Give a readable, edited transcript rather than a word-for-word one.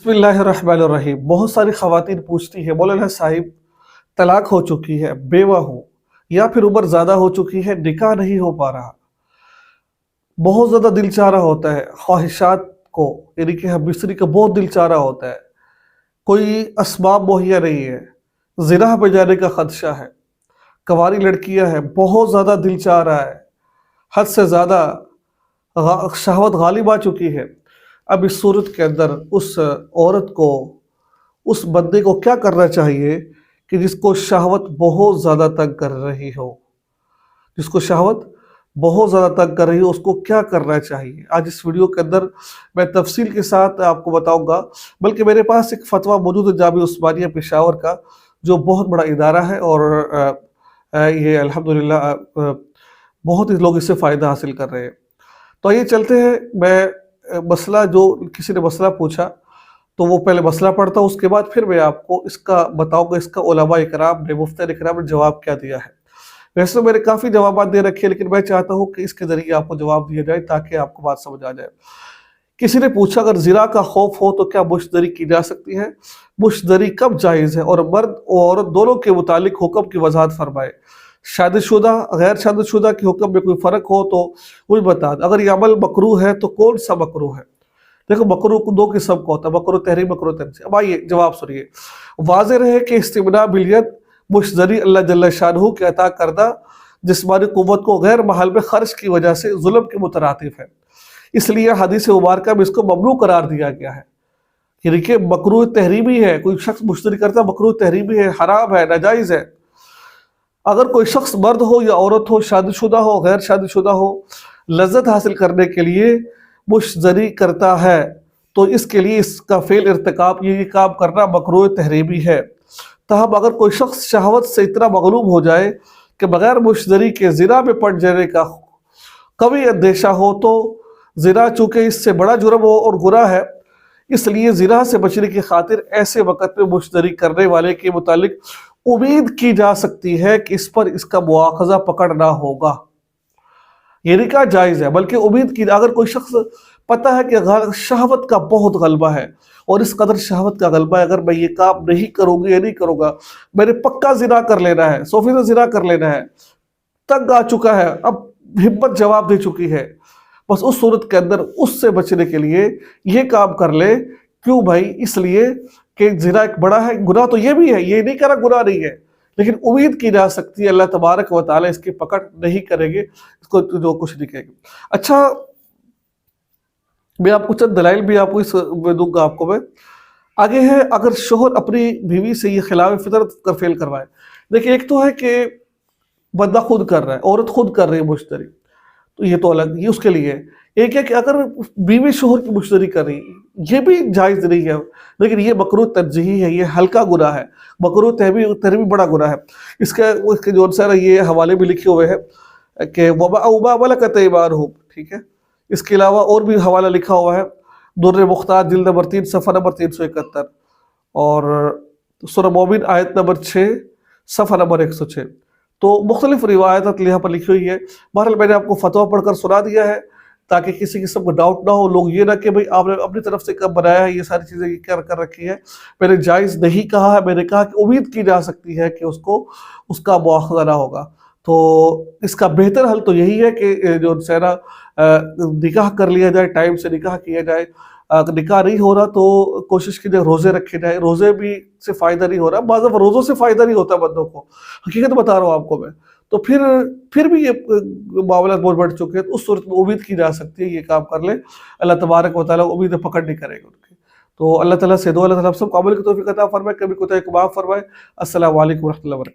बिस्मिल्लाहिर्रहमानिर्रहीम। बहुत सारी खवातीन पूछती है, मौलाना साहिब तलाक हो चुकी है, बेवा हूँ, या फिर उम्र ज़्यादा हो चुकी है, निकाह नहीं हो पा रहा, बहुत ज़्यादा दिल चाह रहा होता है ख्वाहिशात को, यानी कि हम मिस्री का बहुत दिल चाह रहा होता है, कोई असबाब मुहैया नहीं है, ज़िना पे जाने का खदशा है, कंवारी लड़कियां हैं, बहुत ज़्यादा दिल चाह रहा है, हद से ज़्यादा शहवत गालिब आ चुकी है। अब इस सूरत के अंदर उस औरत को, उस बंदे को क्या करना चाहिए कि जिसको शहवत बहुत ज़्यादा तंग कर रही हो, जिसको शहवत बहुत ज़्यादा तंग कर रही हो, उसको क्या करना चाहिए? आज इस वीडियो के अंदर मैं तफसील के साथ आपको बताऊंगा। बल्कि मेरे पास एक फतवा मौजूद है जामिया उस्मानिया पेशावर का, जो बहुत बड़ा इदारा है और ये अल्हम्दुलिल्लाह बहुत ही लोग इससे फ़ायदा हासिल कर रहे हैं। तो ये चलते हैं, मैं मसला जो किसी ने मसला पूछा तो वो पहले मसला पढ़ता हूँ, उसके बाद फिर मैं आपको इसका बताऊंगा, इसका उलमा इकराम ने, मुफ्ती इकराम ने जवाब क्या दिया है। वैसे तो मैंने काफ़ी जवाब दे रखे हैं, लेकिन मैं चाहता हूँ कि इसके ज़रिए आपको जवाब दिया जाए ताकि आपको बात समझ आ जाए। किसी ने पूछा, अगर ज़िना का खौफ हो तो क्या मुश्तरी की जा सकती है? मुश्तरी कब जायज़ है? और मर्द और औरत दोनों के मुतालिक हुक्म की वजाहत फरमाए। शादीशुदा गैर शादीशुदा के हुक्म में कोई फ़र्क हो तो वो भी बता दें। अगर ये अमल मकरूह है तो कौन सा मकरूह है? देखो, मकरूह को दो किस्म का होता है, मकरूह तहरीम, मकरूह तंज़ीह। अब आइए जवाब सुनिए। वाज़ेह रहे कि इस्तिमना बिल-यद मुश्तरी अल्लाह जल्ल शानहू के अता करदा जिस्मानी क़ुव्वत को गैर महल में खर्च की वजह से जुल्म के मुतरातिफ है, इसलिए हदीस मुबारका में इसको ममनू करार दिया गया है। यानी कि मकरूह तहरीमी है, कोई शख्स मुश्तरी करता मकरूह तहरीमी है, हराम है, नाजायज़ है। अगर कोई शख्स मर्द हो या औरत हो, शादीशुदा हो, गैर शादीशुदा हो, लज्जत हासिल करने के लिए मुश्तरी करता है तो इसके लिए इसका फेल इर्तिकाब, ये काम करना मकरूह तहरीमी है। तहम अगर कोई शख्स शहवत से इतना मगलूब हो जाए कि बगैर मुश्तरी के ज़िना में पड़ जाने का कभी अंदेशा हो, तो ज़िना चूँकि इससे बड़ा जुर्म हो और गुनाह है, इसलिए ज़िना से बचने की खातिर ऐसे वक़्त में मुश्तरी करने वाले के मुतालिक उम्मीद की जा सकती है कि इस पर इसका मुआखज़ा पकड़ना होगा। ये निकाह जायज़ है, बल्कि उम्मीद की, अगर कोई शख्स पता है कि शहवत का बहुत गलबा है और इस कदर शहवत का गलबा है, अगर मैं ये काम नहीं करूँगी या नहीं करूँगा, मैंने पक्का ज़िना कर लेना है, 100% ज़िना कर लेना है, तंग आ चुका है, अब हिम्मत जवाब दे चुकी है, बस उस सूरत के अंदर उससे बचने के लिए ये काम कर ले। क्यों भाई? इसलिए कि ज़िना एक बड़ा है, गुनाह तो ये भी है, ये नहीं करा गुनाह नहीं है, लेकिन उम्मीद की जा सकती है अल्लाह तबारक व तआला इसकी पकड़ नहीं करेंगे, इसको जो कुछ नहीं कहेंगे। अच्छा, मैं आपको चंद दलाइल भी आपको इस में दूंगा आपको मैं। आगे है, अगर शोहर अपनी बीवी से ये खिलाफ फितरत का फेल करवाए। देखिए, एक तो है कि बंदा खुद कर रहा है, औरत खुद कर रही है मुश्तरी, तो ये तो अलग, ये उसके लिए है। एक है कि अगर बीवी शोहर की मुश्तरी कर रही, ये भी जायज़ नहीं है, लेकिन ये मकरूह तंज़ीही है, ये हल्का गुनाह है। मकरूह तहरीमी बड़ा गुनाह है। इसके जो सारा ये हवाले भी लिखे हुए हैं कि वमा मलकत ऐमानुहुम, ठीक है। इसके अलावा और भी हवाला लिखा हुआ है, दुर्र मुख्तार जिल्द नंबर 3 सफ़ा नंबर 371 और सूरह मोमिन आयत नंबर 6 सफ़ा नंबर 106। तो मुख्तलिफ रिवायत यहाँ पर लिखी हुई है। बहरहाल मैंने आपको फतवा पढ़कर सुना दिया है ताकि किसी किस्म का डाउट ना हो, लोग ये ना कि भाई आपने अपनी तरफ से कब बनाया है, ये सारी चीज़ें ये कर रखी है। मैंने जायज़ नहीं कहा है, मैंने कहा कि उम्मीद की जा सकती है कि उसको उसका मुआखज़ा ना होगा। तो इसका बेहतर हल तो यही है कि जो सेना निकाह कर लिया जाए, टाइम से निकाह किया जाए। अगर निकाह नहीं हो रहा तो कोशिश की जाए रोज़े रखे जाए, रोज़े भी से फ़ायदा नहीं हो रहा, बाज़ दफ़ा रोज़ों से फ़ायदा नहीं होता बंदों को, हकीकत बता रहा हूँ आपको मैं। तो फिर भी ये मामला बहुत बढ़ चुके हैं, तो उस सूरत में उम्मीद की जा सकती है ये काम कर ले, अल्लाह तबारक व तआला उम्मीद पकड़ नहीं करेगा उनकी। तो अल्लाह ताला से दुआ, अल्लाह ताला सबको अमल की तौफीक अता फरमाए, कभी कोताही को माफ़ फरमाए। अस्सलामु अलैकुम व रहमतुल्लाहि व बरकातहू।